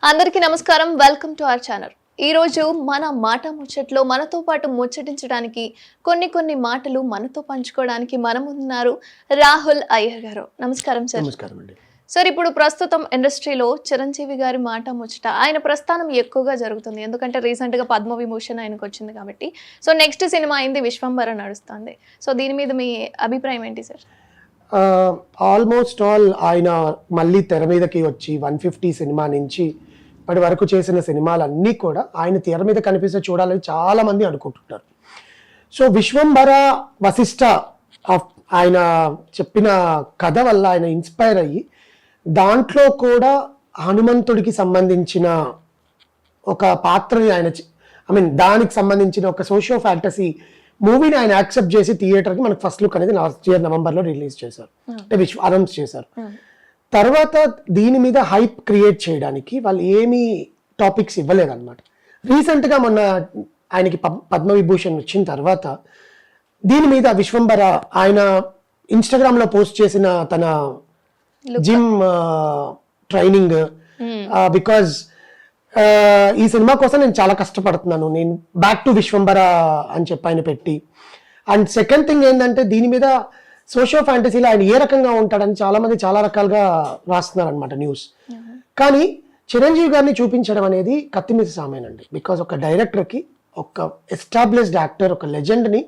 అందరికీ నమస్కారం. Welcome to our channel. ఈ రోజు మన మాట ముచ్చట్లో మనతో పాటు ముచ్చటించడానికి కొన్ని మాటలు మనతో పంచుకోవడానికి మన ముందున్నారు రాహుల్ అయ్యర్ గారు. నమస్కారం సార్. నమస్కారం అండి. సార్, ఇప్పుడు ప్రస్తుతం ఇండస్ట్రీలో చిరంజీవి గారి మాట ముచ్చట ఆయన ప్రస్థానం ఎక్కువగా జరుగుతుంది. ఎందుకంటే రీసెంట్గా పద్మవిభూషణ్ ఆయనకు వచ్చింది కాబట్టి. సో నెక్స్ట్ సినిమా అయింది విశ్వంబర నడుస్తుంది. సో దీని మీద మీ అభిప్రాయం ఏంటి సార్? ఆల్మోస్ట్ ఆల్ ఆయన మళ్ళీ తెర మీదకి వచ్చి 150 సినిమా నుంచి ఇప్పటి వరకు చేసిన సినిమాలన్నీ కూడా ఆయన తెర మీద కనిపిస్తే చూడాలని చాలా మంది అనుకుంటుంటారు. సో విశ్వంబర వశిష్ఠ ఆయన చెప్పిన కథ వల్ల ఆయన ఇన్స్పైర్ అయ్యి దాంట్లో కూడా హనుమంతుడికి సంబంధించిన ఒక పాత్రని ఆయన దానికి సంబంధించిన ఒక సోషియో ఫ్యాంటసీ మూవీని ఆయన యాక్సెప్ట్ చేసి థియేటర్కి మనకు ఫస్ట్ లుక్ అనేది లాస్ట్ ఇయర్ నవంబర్లో రిలీజ్ చేశారు, అంటే అనౌన్స్ చేశారు. తర్వాత దీని మీద హైప్ క్రియేట్ చేయడానికి వాళ్ళు ఏమీ టాపిక్స్ ఇవ్వలేదన్నమాట. రీసెంట్గా మొన్న ఆయనకి పద్మవిభూషణ్ వచ్చిన తర్వాత దీని మీద విశ్వంబర ఆయన ఇన్స్టాగ్రామ్లో పోస్ట్ చేసిన తన జిమ్ ట్రైనింగ్, బికాజ్ ఈ సినిమా కోసం నేను చాలా కష్టపడుతున్నాను, నేను బ్యాక్ టు విశ్వంబర అని చెప్పి ఆయన పెట్టి. అండ్ సెకండ్ థింగ్ ఏంటంటే దీని మీద సోషియో ఫ్యాంటసీలో ఆయన ఏ రకంగా ఉంటాడని చాలా మంది చాలా రకాలుగా రాస్తున్నారు అనమాట న్యూస్. కానీ చిరంజీవి గారిని చూపించడం అనేది కత్తిమీద సామేనండి. బికాజ్ ఒక డైరెక్టర్కి, ఒక ఎస్టాబ్లిష్డ్ యాక్టర్, ఒక లెజెండ్ని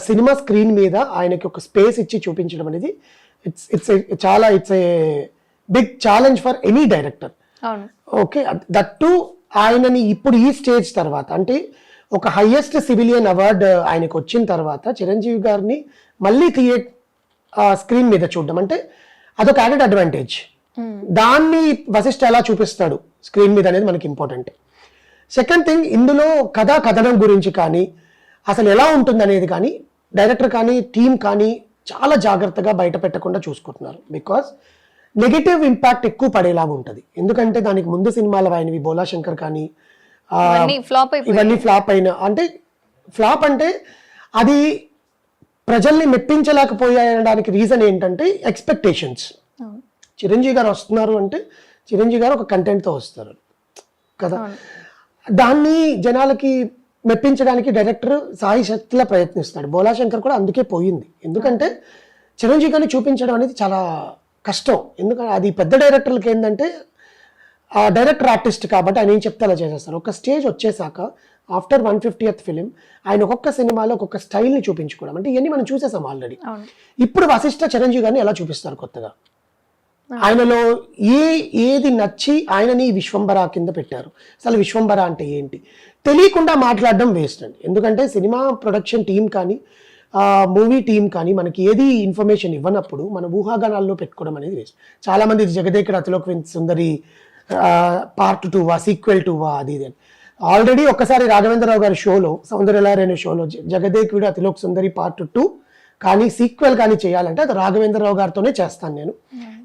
సినిమా స్క్రీన్ మీద ఆయనకి ఒక స్పేస్ ఇచ్చి చూపించడం అనేది it's a big challenge for any director. Okay, that to ఆయనని ఇప్పుడు ఈ స్టేజ్ తర్వాత, అంటే ఒక హైయెస్ట్ సివిలియన్ అవార్డు ఆయనకు వచ్చిన తర్వాత చిరంజీవి గారిని మళ్ళీ స్క్రీన్ మీద చూడడం అంటే అదొక యాడెడ్ అడ్వాంటేజ్. దాన్ని వశిష్ఠ ఎలా చూపిస్తాడు స్క్రీన్ మీద అనేది మనకి ఇంపార్టెంట్. సెకండ్ థింగ్, ఇందులో కథనం గురించి కానీ అసలు ఎలా ఉంటుంది అనేది కానీ డైరెక్టర్ కానీ టీమ్ కానీ చాలా జాగ్రత్తగా బయట పెట్టకుండా చూసుకుంటున్నారు. బికాస్ నెగటివ్ ఇంపాక్ట్ ఎక్కువ పడేలాగా ఉంటుంది. ఎందుకంటే దానికి ముందు సినిమాలు ఆయనవి బోలా శంకర్ కానీ ఇవన్నీ ఫ్లాప్ అయిన, అంటే ఫ్లాప్ అంటే అది ప్రజల్ని మెప్పించలేకపోయడానికి రీజన్ ఏంటంటే ఎక్స్పెక్టేషన్స్. చిరంజీవి గారు వస్తున్నారు అంటే చిరంజీవి గారు ఒక కంటెంట్తో వస్తారు కదా, దాన్ని జనాలకి మెప్పించడానికి డైరెక్టర్ సాయి శక్తిలా ప్రయత్నిస్తాడు. బోలా శంకర్ కూడా అందుకే పోయింది. ఎందుకంటే చిరంజీవి గారిని చూపించడం అనేది చాలా కష్టం. ఎందుకంటే అది పెద్ద డైరెక్టర్లకి ఏంటంటే ఆ డైరెక్టర్ ఆర్టిస్ట్ కాబట్టి ఆయన ఏం చెప్తే అలా చేసేస్తారు. ఒక స్టేజ్ వచ్చేసాక ఆఫ్టర్ 150th ఫిలిం ఆయన ఒక్కొక్క సినిమాలో ఒక్కొక్క స్టైల్ని చూపించుకోవడం, అంటే ఇవన్నీ మనం చూసేసాం ఆల్రెడీ. ఇప్పుడు వశిష్ఠ చిరంజీవి గారిని ఎలా చూపిస్తారు కొత్తగా, ఆయనలో ఏది నచ్చి ఆయనని విశ్వంబర కింద పెట్టారు. అసలు విశ్వంబర అంటే ఏంటి తెలియకుండా మాట్లాడడం వేస్ట్ అండి. ఎందుకంటే సినిమా ప్రొడక్షన్ టీం కానీ మూవీ టీం కానీ మనకి ఏది ఇన్ఫర్మేషన్ ఇవ్వనప్పుడు మన ఊహాగానాల్లో పెట్టుకోవడం అనేది వేస్ట్. చాలా మంది జగదేకుడు అతిలోక సుందరి పార్ట్ 2 సీక్వెల్ 2 అది ఇది అని. ఆల్రెడీ ఒక్కసారి రాఘవేంద్రరావు గారి షోలో సౌందర్యలహరి అనే షోలో జగదేకుడు అతిలోక సుందరి పార్ట్ 2 కానీ సీక్వెల్ కానీ చేయాలంటే అది రాఘవేంద్రరావు గారితోనే చేస్తాను, నేను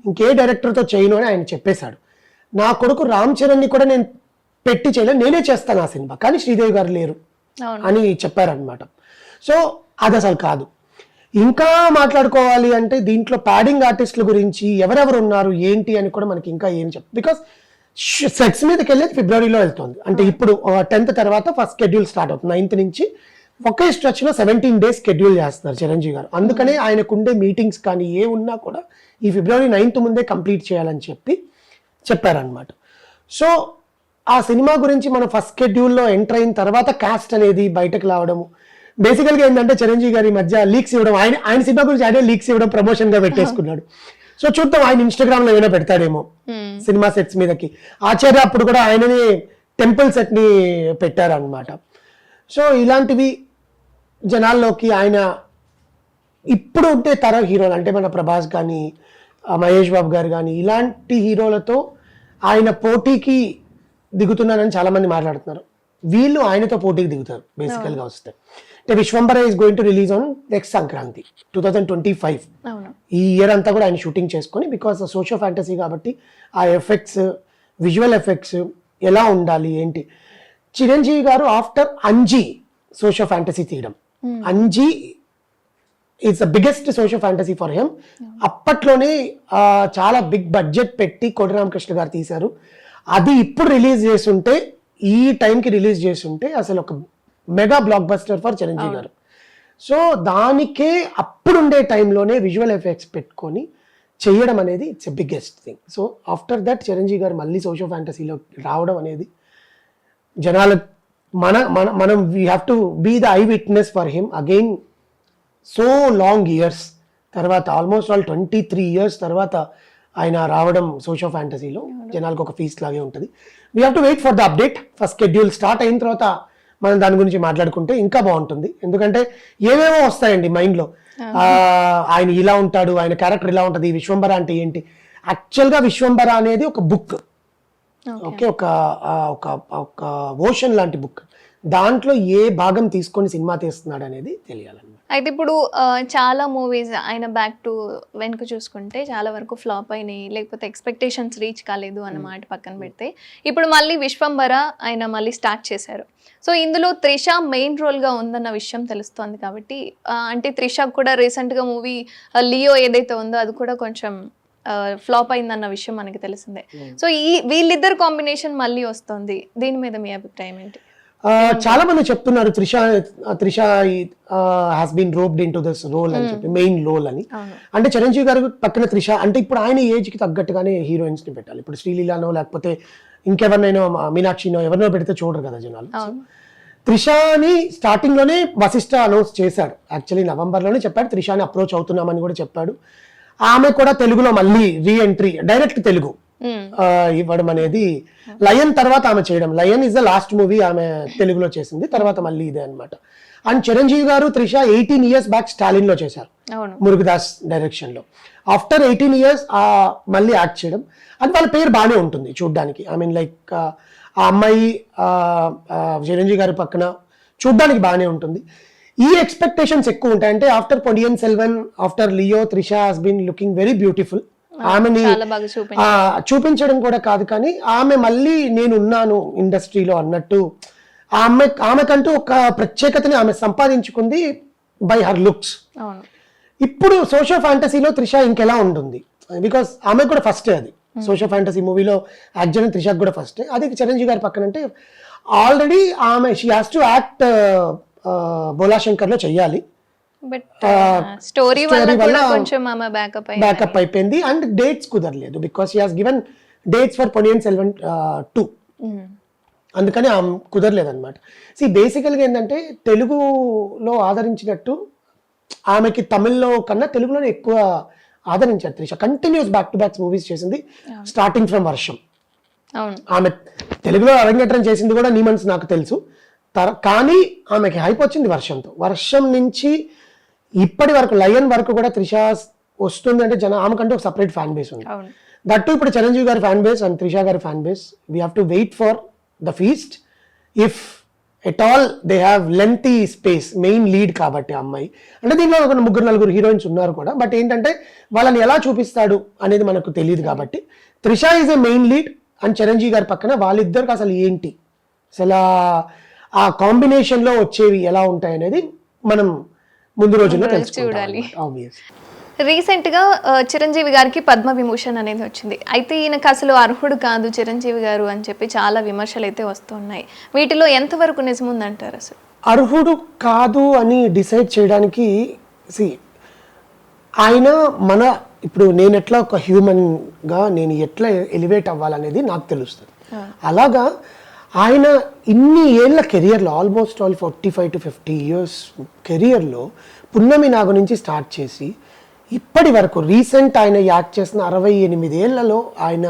ఇంకే డైరెక్టర్తో చేయను అని ఆయన చెప్పేశాడు. నా కొడుకు రామ్ చరణ్ని కూడా నేను పెట్టి చేయలేను, నేనే చేస్తాను ఆ సినిమా, కానీ శ్రీదేవి గారు లేరు అని చెప్పారనమాట. సో అది అసలు కాదు. ఇంకా మాట్లాడుకోవాలి అంటే దీంట్లో ప్యాడింగ్ ఆర్టిస్టుల గురించి ఎవరెవరు ఉన్నారు ఏంటి అని కూడా మనకి ఇంకా ఏం చెప్పు. బికాస్ సెట్స్ మీదకి వెళ్ళేది ఫిబ్రవరిలో వెళ్తుంది, అంటే ఇప్పుడు 10th తర్వాత ఫస్ట్ షెడ్యూల్ స్టార్ట్ అవుతుంది. 9th నుంచి ఒకే స్ట్రెచ్లో 17 days షెడ్యూల్ చేస్తున్నారు చిరంజీవి గారు. అందుకనే ఆయనకుండే మీటింగ్స్ కానీ ఏ ఉన్నా కూడా ఈ ఫిబ్రవరి 9th ముందే కంప్లీట్ చేయాలని చెప్పారనమాట. సో ఆ సినిమా గురించి మనం ఫస్ట్ షెడ్యూల్లో ఎంటర్ అయిన తర్వాత కాస్ట్ అనేది బయటకు రావడము. బేసికల్గా ఏంటంటే చిరంజీవి గారి మధ్య లీక్స్ ఇవ్వడం, ఆయన సినిమా గురించి ఆయనే లీక్స్ ఇవ్వడం ప్రమోషన్ గా పెట్టేసుకున్నాడు. సో చూద్దాం ఆయన ఇన్స్టాగ్రామ్ లో ఏమైనా పెడతాడేమో సినిమా సెట్స్ మీదకి. ఆచార్య అప్పుడు కూడా ఆయనని టెంపుల్ సెట్ ని పెట్టారనమాట. సో ఇలాంటివి జనాల్లోకి ఆయన ఇప్పుడు ఉంటే తరం హీరోలు అంటే మన ప్రభాస్ కానీ మహేష్ బాబు గారు కానీ ఇలాంటి హీరోలతో ఆయన పోటీకి దిగుతున్నారని చాలా మంది మాట్లాడుతున్నారు. వీళ్ళు ఆయనతో పోటీకి దిగుతారు బేసికల్గా వస్తే. అంటే Vishwambhara is going to release on next Sankranti 2025. ఈ ఇయర్ అంతా కూడా ఆయన షూటింగ్ చేసుకొని, బికాస్ సోషియో ఫ్యాంటసీ కాబట్టి ఆ ఎఫెక్ట్స్, విజువల్ ఎఫెక్ట్స్ ఎలా ఉండాలి ఏంటి. చిరంజీవి గారు ఆఫ్టర్ అంజీ సోషియో ఫ్యాంటసీ తీయడం, Anji is the biggest socio fantasy for him. అప్పట్లోనే చాలా బిగ్ బడ్జెట్ పెట్టి కోటి రామకృష్ణ గారు తీశారు. అది ఇప్పుడు రిలీజ్ చేస్తుంటే, ఈ టైంకి రిలీజ్ చేస్తుంటే అసలు ఒక mega block buster for Chiranjeevi గారు. సో దానికే అప్పుడుండే టైంలోనే విజువల్ ఎఫెక్ట్స్ పెట్టుకొని చేయడం అనేది it's a biggest thing. So after that Chiranjeevi garu మళ్ళీ సోషో ఫ్యాంటసీలో రావడం అనేది జనాల మనం we have to be the eye witness for him again. So long years తర్వాత, ఆల్మోస్ట్ ఆల్ 23 years తర్వాత ఆయన రావడం సోషో ఫ్యాంటసీలో జనాలకు ఒక ఫీస్ట్ లాగే ఉంటుంది. We have to wait for the update. First schedule start అయిన తర్వాత మనం దాని గురించి మాట్లాడుకుంటే ఇంకా బాగుంటుంది. ఎందుకంటే ఏవేవో వస్తాయండి మైండ్లో. ఆయన ఇలా ఉంటాడు, ఆయన క్యారెక్టర్ ఇలా ఉంటుంది, విశ్వంబర అంటే ఏంటి. యాక్చువల్గా విశ్వంబర అనేది ఒక బుక్, ఓకే, ఒక ఓషన్ లాంటి బుక్. దాంట్లో ఏ భాగం తీసుకొని సినిమా తీస్తున్నాడు అనేది తెలియాలన్నమాట. అయితే ఇప్పుడు చాలా మూవీస్ ఆయన బ్యాక్ టు వెనుక చూసుకుంటే చాలా వరకు ఫ్లాప్ అయినాయి, లేకపోతే ఎక్స్పెక్టేషన్స్ రీచ్ కాలేదు అన్నమాట పక్కన పెడితే, ఇప్పుడు మళ్ళీ విశ్వంబర ఆయన మళ్ళీ స్టార్ట్ చేశారు. సో ఇందులో త్రిష మెయిన్ రోల్గా ఉందన్న విషయం తెలుస్తోంది కాబట్టి, అంటే త్రిషకు కూడా రీసెంట్గా మూవీ లియో ఏదైతే ఉందో అది కూడా కొంచెం ఫ్లాప్ అయిందన్న విషయం మనకి తెలిసిందే. సో వీళ్ళిద్దరు కాంబినేషన్ మళ్ళీ వస్తుంది, దీని మీద మీ అభిప్రాయం ఏంటి? చాలా మంది చెప్తున్నారు Trisha has been roped in to this role అని చెప్పి, మెయిన్ రోల్ అని. అంటే చిరంజీవి గారు పక్కన త్రిష అంటే ఇప్పుడు ఆయన ఏజ్ కి తగ్గట్టుగానే హీరోయిన్స్ ని పెట్టాలి. ఇప్పుడు శ్రీలీలానో లేకపోతే ఇంకెవరినైనా మీనాక్షినో ఎవరినో పెడితే చూడరు కదా జనాలు. త్రిషని స్టార్టింగ్ లోనే వశిష్ఠ అనౌన్స్ చేశాడు. యాక్చువల్లీ నవంబర్లోనే చెప్పాడు త్రిషని అప్రోచ్ అవుతున్నామని కూడా చెప్పాడు. ఆమె కూడా తెలుగులో మళ్ళీ రీఎంట్రీ డైరెక్ట్ తెలుగు ఇవ్వడం అనేది లయన్ తర్వాత ఆమె చేయడం. Lion is the last movie ఆమె తెలుగులో చేసింది, తర్వాత మళ్ళీ ఇదే అనమాట. అండ్ చిరంజీవి గారు త్రిష 18 years బ్యాక్ స్టాలిన్ లో చేశారు, మురుగదాస్ డైరెక్షన్ లో. ఆఫ్టర్ 18 years మళ్ళీ యాక్ట్ చేయడం, అది వాళ్ళ పేరు బాగానే ఉంటుంది చూడ్డానికి. ఐ మీన్ లైక్ ఆ అమ్మాయి చిరంజీవి గారి పక్కన చూడ్డానికి బాగానే ఉంటుంది. ఈ ఎక్స్పెక్టేషన్స్ ఎక్కువ ఉంటాయి. అంటే after Ponniyin Selvan, after Leo, Trisha has been looking very beautiful. ఆమెని చూపించడం కూడా కాదు, కానీ ఆమె మళ్ళీ నేను ఉన్నాను ఇండస్ట్రీలో అన్నట్టు ఆమెకంటూ ఒక ప్రత్యేకతని ఆమె సంపాదించుకుంది బై హర్ లుక్స్. ఇప్పుడు సోషో ఫ్యాంటసీలో త్రిష ఇంకెలా ఉంటుంది, బికాస్ ఆమె కూడా ఫస్టే అది. సోషో ఫ్యాంటసీ మూవీలో యాక్ట్ చేయడం త్రిషకు కూడా ఫస్టే. అది చిరంజీవి గారి పక్కన అంటే ఆల్రెడీ ఆమె she has to act Bhola Shankar లో చెయ్యాలి. స్టోరీ వల్ల కొంచెం బ్యాకప్ అయిపోయింది. అండ్ డేట్స్ కుదరలేదు because she has given dates for Ponniyin Selvan 2, అందుకని కుదరలేదు అనమాట. బేసికల్గా ఏంటంటే తెలుగులో ఆదరించినట్టు ఆమెకి తమిళ్లో కన్నా తెలుగులోనే ఎక్కువ ఆదరించారు. Trisha continuous back to back movies చేసింది, స్టార్టింగ్ ఫ్రమ్ వర్షం. ఆమె తెలుగులో అరంగేట్రం చేసింది కూడా నీ మనసు నాకు తెలుసు, కానీ ఆమెకి హైప్ వచ్చింది వర్షంతో. వర్షం నుంచి ఇప్పటి వరకు లయన్ వరకు కూడా త్రిష వస్తుంది అంటే ఆమెకంటే ఒక సపరేట్ ఫ్యాన్ బేస్ ఉంది. దట్టు ఇప్పుడు చిరంజీవి గారి ఫ్యాన్ బేస్ అండ్ త్రిష గారి fan base. We have to wait for the feast. If at all they have lengthy space, main lead కాబట్టి అమ్మాయి అంటే దీనిలో ఒక 3-4 హీరోయిన్స్ ఉన్నారు కూడా, బట్ ఏంటంటే వాళ్ళని ఎలా చూపిస్తాడు అనేది మనకు తెలియదు కాబట్టి Trisha is a main lead and Chiranjeevi గారి పక్కన వాళ్ళిద్దరికి అసలు ఏంటి, అసలు ఆ కాంబినేషన్ లో వచ్చేవి ఎలా ఉంటాయి అనేది మనం ముందు రోజుల్లో చూడాలి. రీసెంట్ గా చిరంజీవి గారికి పద్మ విభూషణ్ అనేది వచ్చింది. అయితే ఈయనకు అసలు అర్హుడు కాదు చిరంజీవి గారు అని చెప్పి చాలా విమర్శలు అయితే వస్తున్నాయి. వీటిలో ఎంతవరకు నిజం ఉందంటారు? అసలు అర్హుడు కాదు అని డిసైడ్ చేయడానికి ఆయన మన ఇప్పుడు నేను ఎట్లా ఒక హ్యూమన్ గా నేను ఎట్లా ఎలివేట్ అవ్వాలనేది నాకు తెలుస్తుంది. అలాగా ఆయన ఇన్ని ఏళ్ళ కెరియర్లో ఆల్మోస్ట్ ఆల్ 45 to 50 years కెరియర్లో పున్నమి నాగు నుంచి స్టార్ట్ చేసి ఇప్పటి వరకు రీసెంట్ ఆయన యాక్ట్ చేసిన 68 ఏళ్లలో ఆయన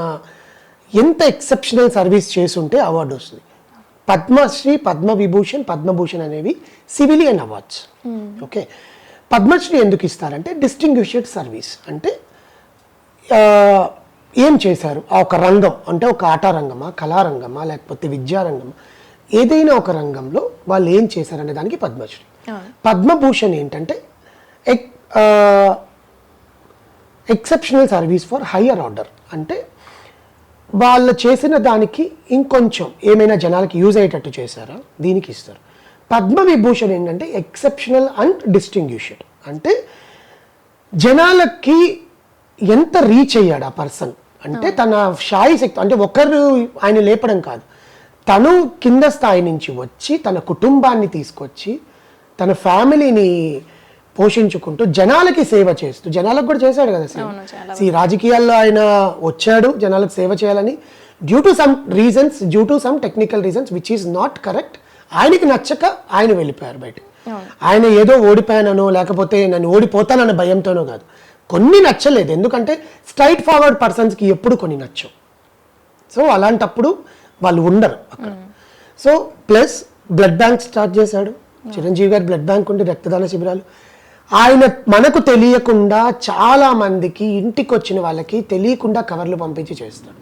ఎంత ఎక్సెప్షనల్ సర్వీస్ చేసుంటే అవార్డు వస్తుంది. పద్మశ్రీ, పద్మవిభూషణ్, పద్మభూషణ్ అనేవి సివిలియన్ అవార్డ్స్. ఓకే, పద్మశ్రీ ఎందుకు ఇస్తారంటే డిస్టింగ్విష్డ్ సర్వీస్. అంటే ఏం చేశారు ఆ ఒక రంగం, అంటే ఒక ఆట రంగమా, కళారంగమా, లేకపోతే విద్యారంగమా, ఏదైనా ఒక రంగంలో వాళ్ళు ఏం చేశారనే దానికి పద్మశ్రీ. పద్మభూషణ్ ఏంటంటే exceptional service for higher order. అంటే వాళ్ళు చేసిన దానికి ఇంకొంచెం ఏమైనా జనాలకి యూజ్ అయ్యేటట్టు చేశారా, దీనికి ఇస్తారు. పద్మవిభూషణ్ ఏంటంటే ఎక్సెప్షనల్ అండ్ డిస్టింగ్విష్డ్. అంటే జనాలకి ఎంత రీచ్ అయ్యాడు ఆ పర్సన్ అంటే తన స్థాయి శక్తి, అంటే ఒకరు ఆయన లేపడం కాదు, తను కింద స్థాయి నుంచి వచ్చి తన కుటుంబాన్ని తీసుకొచ్చి తన ఫ్యామిలీని పోషించుకుంటూ జనాలకి సేవ చేస్తూ, జనాలకు కూడా చేశాడు కదా సేవ. రాజకీయాల్లో ఆయన వచ్చాడు జనాలకు సేవ చేయాలని, due to some reasons, due to some technical reasons which is not correct, ఆయనకి నచ్చక ఆయన వెళ్ళిపోయారు బయట. ఆయన ఏదో ఓడిపోయానో లేకపోతే నన్ను ఓడిపోతానన్న భయంతోనో కాదు, కొన్ని నచ్చలేదు. ఎందుకంటే స్ట్రైట్ ఫార్వర్డ్ పర్సన్స్కి ఎప్పుడు కొన్ని నచ్చవు. సో అలాంటప్పుడు వాళ్ళు ఉండరు అక్కడ. So plus blood bank start చేశాడు చిరంజీవి గారు. బ్లడ్ బ్యాంక్ ఉండి రక్తదాన శిబిరాలు ఆయన మనకు తెలియకుండా చాలా మందికి, ఇంటికి వచ్చిన వాళ్ళకి తెలియకుండా కవర్లు పంపించి చేస్తాడు.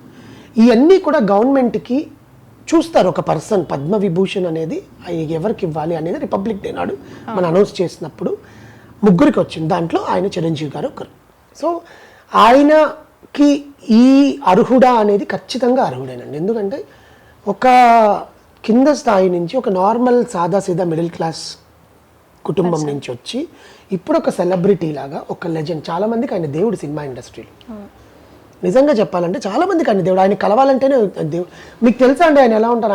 ఇవన్నీ కూడా గవర్నమెంట్కి చూస్తారు. ఒక పర్సన్ పద్మవిభూషణ్ అనేది ఎవరికి ఇవ్వాలి అనేది రిపబ్లిక్ డే నాడు మనం అనౌన్స్ చేసినప్పుడు ముగ్గురికి వచ్చింది, దాంట్లో ఆయన చిరంజీవి గారు ఒకరు. సో ఆయనకి ఈ అర్హుడా అనేది ఖచ్చితంగా అర్హుడేనండి. ఎందుకంటే ఒక కింద స్థాయి నుంచి ఒక నార్మల్ సాదాసీదా మిడిల్ క్లాస్ కుటుంబం నుంచి వచ్చి ఇప్పుడు ఒక సెలబ్రిటీ లాగా, ఒక లెజెండ్. చాలా మందికి ఆయన దేవుడు సినిమా ఇండస్ట్రీలో. నిజంగా చెప్పాలంటే చాలా మందికి ఆయన దేవుడు. ఆయన కలవాలంటేనే దేవుడు. మీకు తెలుసా అండి ఆయన ఎలా ఉంటారు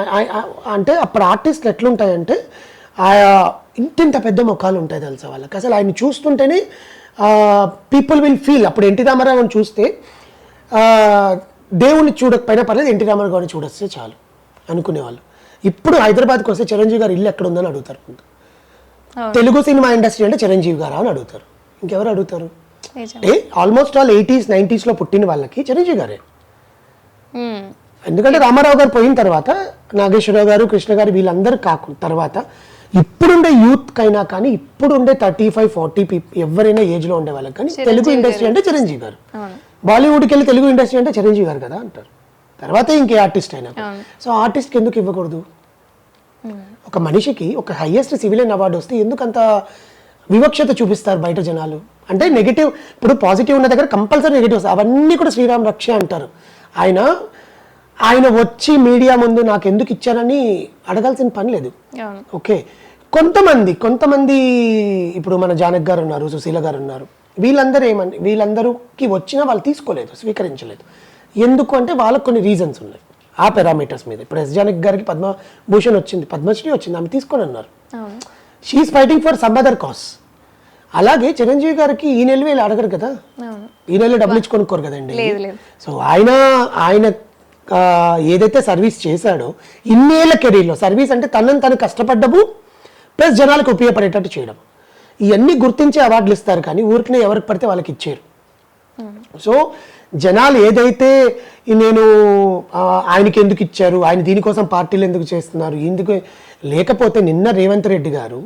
అంటే, అప్పుడు ఆర్టిస్టులు ఎట్లుంటాయంటే ఇంత పెద్ద ముఖాలు ఉంటాయి తెలుసా వాళ్ళకి. అసలు ఆయన చూస్తుంటేనే పీపుల్ విల్ ఫీల్. అప్పుడు ఎన్టీ రామారావుని చూస్తే దేవుణ్ణి చూడకపోయినా పర్లేదు, ఎన్టీ రామారావు గారిని చూడొస్తే చాలు అనుకునేవాళ్ళు. ఇప్పుడు హైదరాబాద్కి వస్తే చిరంజీవి గారు ఇల్లు ఎక్కడ ఉందని అడుగుతారు. తెలుగు సినిమా ఇండస్ట్రీ అంటే చిరంజీవి గారా అని అడుగుతారు. ఇంకెవరు అడుగుతారు? ఆల్మోస్ట్ ఆల్ 80s 90s లో పుట్టిన వాళ్ళకి చిరంజీవి గారే. ఎందుకంటే రామారావు గారు పోయిన తర్వాత నాగేశ్వరరావు గారు, కృష్ణ గారు వీళ్ళందరూ కాకుండా తర్వాత ఇప్పుడుండే యూత్ కైనా కానీ, ఇప్పుడుండే 35-40 ఎవరైనా ఏజ్ లో ఉండే వాళ్ళకి కానీ తెలుగు ఇండస్ట్రీ అంటే చిరంజీవి గారు. బాలీవుడ్కి వెళ్ళి తెలుగు ఇండస్ట్రీ అంటే చిరంజీవి గారు కదా అంటారు. తర్వాత ఇంకే ఆర్టిస్ట్ అయినా. సో ఆర్టిస్ట్కి ఎందుకు ఇవ్వకూడదు? ఒక మనిషికి ఒక హైయెస్ట్ సివిలియన్ అవార్డు వస్తే ఎందుకంత వివక్షత చూపిస్తారు బయట జనాలు? అంటే నెగిటివ్, ఇప్పుడు పాజిటివ్ ఉన్న దగ్గర కంపల్సరీ నెగిటివ్స్ అవన్నీ కూడా శ్రీరామ్ రక్ష అంటారు. ఆయన వచ్చి మీడియా ముందు నాకు ఎందుకు ఇచ్చారని అడగాల్సిన పని లేదు. ఓకే, కొంతమంది ఇప్పుడు మన జానక్ గారు ఉన్నారు, సుశీల గారు ఉన్నారు, వీళ్ళందరికీ వచ్చినా వాళ్ళు తీసుకోలేదు, స్వీకరించలేదు. ఎందుకు అంటే వాళ్ళకు కొన్ని రీజన్స్ ఉన్నాయి ఆ పారామీటర్స్ మీద. ఇప్పుడు ఎస్ జానక్ గారికి పద్మభూషణ్ వచ్చింది, పద్మశ్రీ వచ్చింది, ఆమె తీసుకొని అన్నారు. She is fighting for some other cause. అలాగే చిరంజీవి గారికి ఈ నెల వీళ్ళు అడగరు కదా, ఈ నెల డబ్బులు ఇచ్చి కొనుక్కోరు కదండి. సో ఆయన ఏదైతే సర్వీస్ చేశాడో ఇన్నేళ్ల కెరీర్లో, సర్వీస్ అంటే తను కష్టపడ్డము ప్లస్ జనాలకు ఉపయోగపడేటట్టు చేయడం, ఇవన్నీ గుర్తించే అవార్డులు ఇస్తారు కానీ ఊరికనే ఎవరికి పడితే వాళ్ళకి ఇచ్చారు. సో జనాలు ఏదైతే నేను ఆయనకి ఎందుకు ఇచ్చారు, ఆయన దీనికోసం పార్టీలు ఎందుకు చేస్తున్నారు, ఎందుకు లేకపోతే నిన్న రేవంత్ రెడ్డి గారు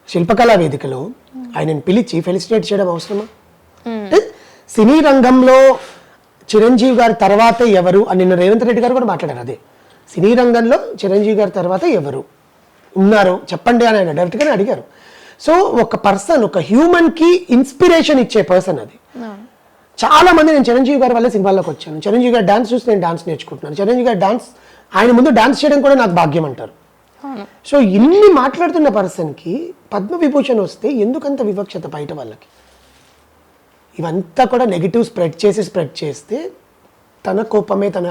శిల్పకళా వేదికలో ఆయనను పిలిచి ఫెలిసిటేట్ చేయడం అవసరమా? సినీ రంగంలో చిరంజీవి గారి తర్వాత ఎవరు అని నిన్న రేవంత్ రెడ్డి గారు కూడా మాట్లాడారు. అదే సినీ రంగంలో చిరంజీవి గారి తర్వాత ఎవరు ఉన్నారు చెప్పండి అని ఆయన డైరెక్ట్గానే అడిగారు. సో ఒక పర్సన్, ఒక హ్యూమన్కి ఇన్స్పిరేషన్ ఇచ్చే పర్సన్ అది. చాలా మంది నేను చిరంజీవి గారి వల్ల సినిమాల్లోకి వచ్చాను, చిరంజీవి గారి డాన్స్ చూసి నేను డాన్స్ నేర్చుకుంటున్నాను, చిరంజీవి గారి డాన్స్ ఆయన ముందు డాన్స్ చేయడం కూడా నాకు భాగ్యం అంటారు. సో ఇన్ని మాట్లాడుతున్న పర్సన్కి పద్మవిభూషణ్ వస్తే ఎందుకంత వివక్షత బయట వాళ్ళకి? ఇవంతా కూడా నెగిటివ్ స్ప్రెడ్ చేస్తే తన కోపమే తన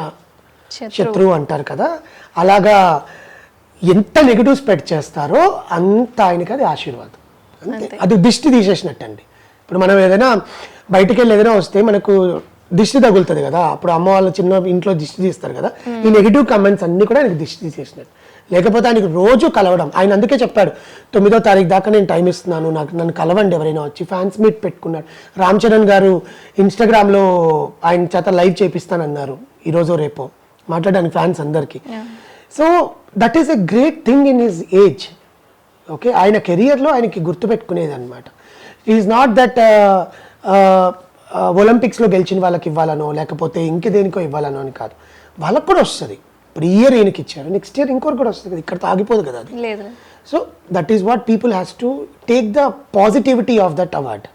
శత్రువు అంటారు కదా, అలాగా ఎంత నెగిటివ్ స్ప్రెడ్ చేస్తారో అంత ఆయనకి అది ఆశీర్వాదం. అంతే, అది దిష్టి తీసేసినట్టు అండి. ఇప్పుడు మనం ఏదైనా బయటికి వెళ్ళి ఏదైనా వస్తే మనకు దిష్టి తగులుతుంది కదా, అప్పుడు అమ్మ వాళ్ళు చిన్న ఇంట్లో దిష్టి తీస్తారు కదా, ఈ నెగిటివ్ కమెంట్స్ అన్ని కూడా ఆయనకి దిష్టి తీసేసినట్టు. లేకపోతే ఆయనకు రోజు కలవడం, ఆయన అందుకే చెప్పాడు 9వ తారీఖు దాకా నేను టైం ఇస్తున్నాను, నన్ను కలవండి ఎవరైనా వచ్చి. ఫ్యాన్స్ మీట్ పెట్టుకున్నాడు. రామ్ చరణ్ గారు ఇన్స్టాగ్రామ్లో ఆయన చేత లైవ్ చేపిస్తానన్నారు ఈరోజు రేపో మాట్లాడడానికి ఫ్యాన్స్ అందరికీ. So that is a great thing in his age. Okay, ఆయన కెరియర్లో ఆయనకి గుర్తుపెట్టుకునేది అనమాట. ఈజ్ నాట్ దట్ ఒలింపిక్స్లో గెలిచిన వాళ్ళకి ఇవ్వాలనో లేకపోతే ఇంక దేనికో ఇవ్వాలనో అని కాదు, వాళ్ళకు కూడా వస్తుంది. ఇప్పుడు ఈ ఇయర్ ఈయనకి ఇచ్చారు, నెక్స్ట్ ఇయర్ ఇంకోటి కూడా వస్తుంది కదా, ఇక్కడ తాగిపోదు కదా అది. So that is what people has to take the positivity of that award.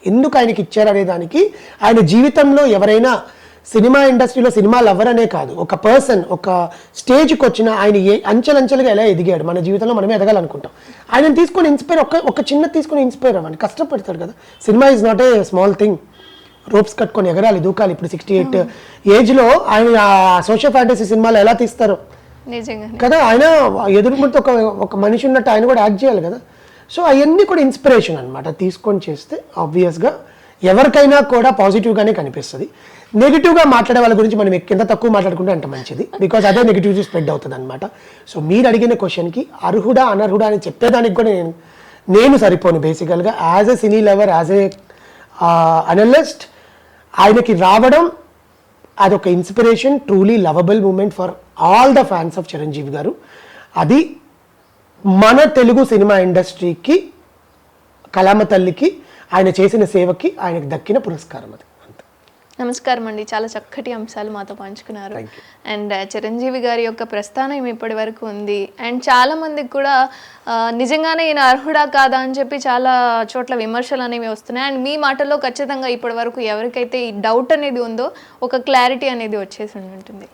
ఎందుకు ఆయనకి ఇచ్చారు అనే దానికి, ఆయన జీవితంలో ఎవరైనా సినిమా ఇండస్ట్రీలో సినిమా లవర్ అనే కాదు, ఒక పర్సన్ ఒక స్టేజ్కి వచ్చిన ఆయన అంచెలంచెలుగా ఎలా ఎదిగాడు, మన జీవితంలో మనమే ఎదగాలనుకుంటాం. ఆయనను తీసుకొని ఇన్స్పైర్, ఒక చిన్న తీసుకొని ఇన్స్పైర్ అవ్వండి. కష్టపడతాడు కదా, cinema is not a small thing. Ropes కట్టుకొని ఎగరాలి, దూకాలి. ఇప్పుడు 68 ఏజ్లో ఆయన సోషల్ ఫ్యాంటసీ సినిమాలు ఎలా తీస్తారు నిజంగా కదా, ఆయన ఎదురుముడితో ఒక మనిషి ఉన్నట్టు ఆయన కూడా యాక్ట్ చేయాలి కదా. సో అవన్నీ కూడా ఇన్స్పిరేషన్ అనమాట, తీసుకొని చేస్తే ఆబ్వియస్గా ఎవరికైనా కూడా పాజిటివ్గానే కనిపిస్తుంది. నెగిటివ్గా మాట్లాడే వాళ్ళ గురించి మనం ఎంత తక్కువ మాట్లాడుకుంటే అంత మంచిది, బికాజ్ అదే నెగిటివిటీ స్ప్రెడ్ అవుతుంది అనమాట. సో మీరు అడిగిన క్వశ్చన్కి అర్హుడా అనర్హుడా అని చెప్పేదానికి కూడా నేను సరిపోను. Basically as a cine lover, as a analyst ఆయనకి రావడం అదొక inspiration, truly lovable moment for all the fans of Chiranjeevi garu. అది మన తెలుగు సినిమా ఇండస్ట్రీకి, కళామ తల్లికి ఆయన చేసిన సేవకి ఆయనకు దక్కిన పురస్కారం అది. నమస్కారం అండి, చాలా చక్కటి అంశాలు మాతో పంచుకున్నారు. అండ్ చిరంజీవి గారి యొక్క ప్రస్థానం ఇప్పటి వరకు ఉంది. అండ్ చాలా మందికి కూడా నిజంగానే ఈయన అర్హుడా కాదా అని చెప్పి చాలా చోట్ల విమర్శలు అనేవి వస్తున్నాయి. అండ్ మీ మాటల్లో ఖచ్చితంగా ఇప్పటి వరకు ఎవరికైతే ఈ డౌట్ అనేది ఉందో ఒక క్లారిటీ అనేది వచ్చేసి ఉంటుంది.